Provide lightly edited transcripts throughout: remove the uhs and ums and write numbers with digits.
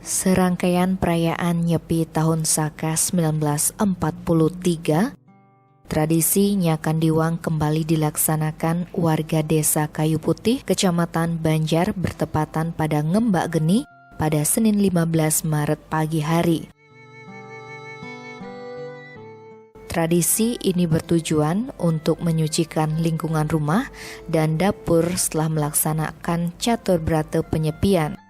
Serangkaian perayaan Nyepi Tahun Saka 1943, tradisi Nyakan Diwang kembali dilaksanakan warga Desa Kayu Putih, Kecamatan Banjar bertepatan pada Ngembak Geni pada Senin 15 Maret pagi hari. Tradisi ini bertujuan untuk menyucikan lingkungan rumah dan dapur setelah melaksanakan catur brata penyepian.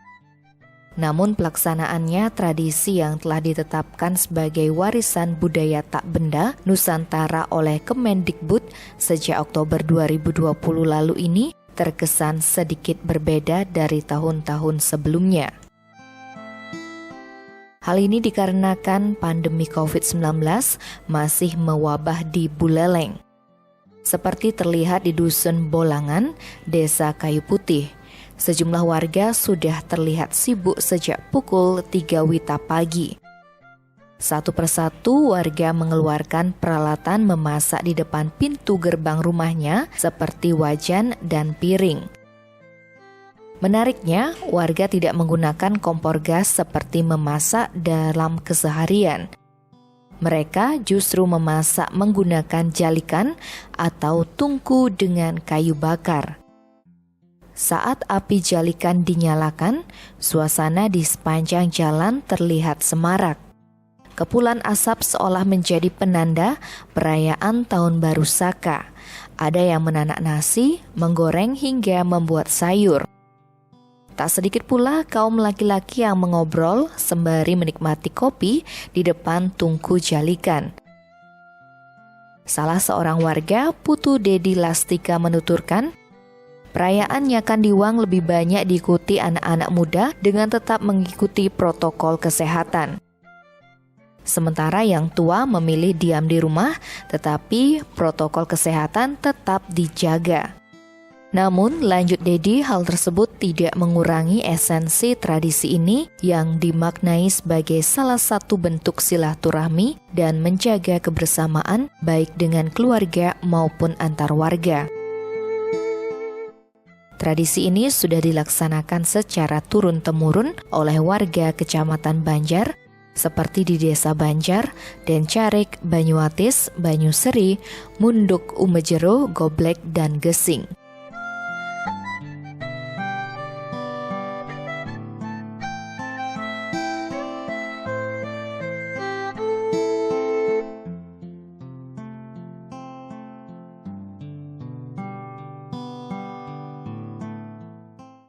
Namun pelaksanaannya tradisi yang telah ditetapkan sebagai warisan budaya tak benda Nusantara oleh Kemendikbud sejak Oktober 2020 lalu ini terkesan sedikit berbeda dari tahun-tahun sebelumnya. Hal ini dikarenakan pandemi COVID-19 masih mewabah di Buleleng. Seperti terlihat di Dusun Bolangan, Desa Kayu Putih. Sejumlah warga sudah terlihat sibuk sejak pukul 3 WITA pagi. Satu persatu warga mengeluarkan peralatan memasak di depan pintu gerbang rumahnya seperti wajan dan piring. Menariknya, warga tidak menggunakan kompor gas seperti memasak dalam keseharian. Mereka justru memasak menggunakan jalikan atau tungku dengan kayu bakar. Saat api jalikan dinyalakan, suasana di sepanjang jalan terlihat semarak. Kepulan asap seolah menjadi penanda perayaan Tahun Baru Saka. Ada yang menanak nasi, menggoreng hingga membuat sayur. Tak sedikit pula kaum laki-laki yang mengobrol sembari menikmati kopi di depan tungku jalikan. Salah seorang warga, Putu Dedi Lastika menuturkan, perayaan Nyakan Diwang lebih banyak diikuti anak-anak muda dengan tetap mengikuti protokol kesehatan. Sementara yang tua memilih diam di rumah, tetapi protokol kesehatan tetap dijaga. Namun, lanjut Dedi, hal tersebut tidak mengurangi esensi tradisi ini yang dimaknai sebagai salah satu bentuk silaturahmi dan menjaga kebersamaan baik dengan keluarga maupun antar warga. Tradisi ini sudah dilaksanakan secara turun-temurun oleh warga Kecamatan Banjar, seperti di Desa Banjar, Dencarik, Banyuatis, Banyuseri, Munduk, Umejero, Goblek, dan Gesing.